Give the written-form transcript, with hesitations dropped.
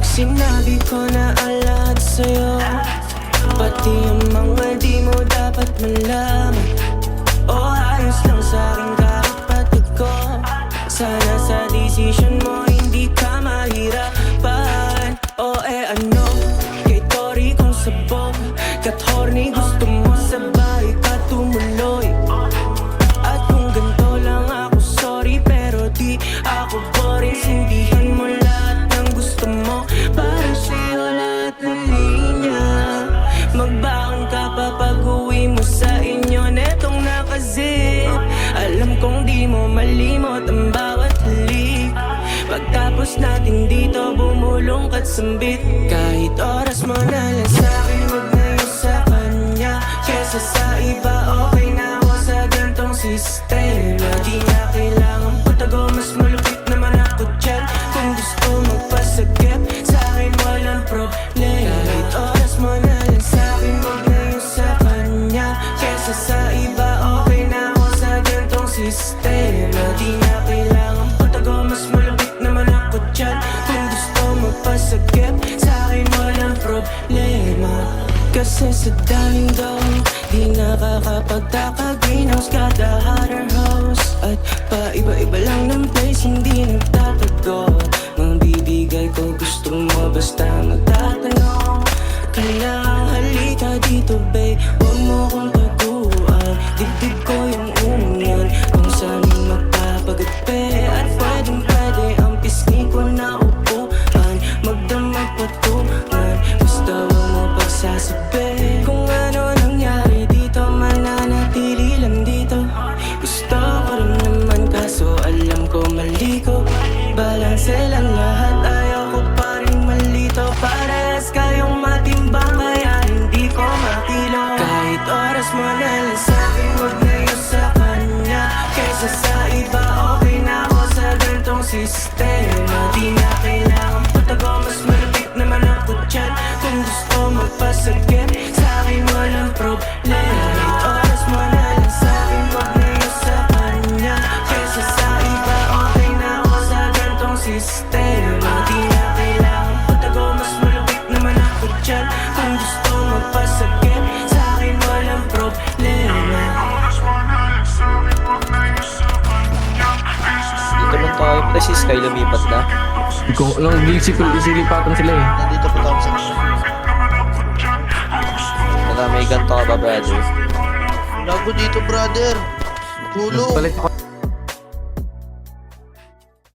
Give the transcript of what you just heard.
sinabi ko na ang lahat sa'yo, pati ang mga di mo dapat malaman. O ayos lang sa'king kapatid ko. Sana sa desisyon mo hindi ka mahirapan. O ano, kay Tori kong sabog, kat horny gusto mo sabay ka tumuloy. At kung ganito lang ako sorry, pero di ako boring. Sindihan mo lahat ng gusto mo, para sa'yo lahat ng linya. Magbaon ka pa pag-uwi mo sa inyo netong nakazip. Alam kong di mo malimot ang bawat halik. Pagtapos natin dito bumulong kat sambit. Kahit oras mo na lang sa'kin, wag na yun sa kanya. Kesa sa iba okay na ako sa gantong sistema. Di na kailangan patago, mas malupit naman ako dyan. Kung gusto magpasagip sa'kin walang problema. Kahit oras mo na lang sa'kin, wag na yun sa kanya. Kesa sa iba okay na ako sa gantong sistema. Di na kailangan patago, mas malupit naman ako dyan. Kung gusto magpasagip sa'kin walang problema. Kasi sa daming gawin di nakakapagtaka. Greenhouse got a hotter house. At paiba-iba lang ng place, hindi nagtatago. Mabibigay ko gusto mo basta magtatanong. Kaya halika dito babe, huwag mo kong patuan. Dibdib ko yung unyan kung saan magpapagatpe. At pwedeng pwede ang pisngi ko na upuan. Magdamag patungan, basta huwag mo pagsasabi. Kung ano nangyari dito, mananatili lang dito. Gusto ko rin naman kaso alam ko mali ko. Balanse lang lahat, ayaw ko pa rin malito. Parehas kayong matimbang kaya hindi ko makilo. Kahit oras mo na lang sa'kin, wag na yun sa kanya. Kesa sa iba okay na ako sa gantong sistema. Di na kailangan patago, mas malapit naman ako dyan. Kung gusto magpasagip sa'kin walang problema. Kahit oras mo na lang sa'kin, wag na yun sa kanya. Kesa sa iba okay na ako sa gantong sistema. Di na kailangan patago, mas malapit naman ako dyan. Kung gusto magpasagip sa'kin walang problema. Dito lang tayo. Plus si Sky lumipat na. Ikaw lang, silipatan sila eh. Nandito po tayo sa May ganito ka ba, brother? Lago dito, brother. Tulong. Palit ako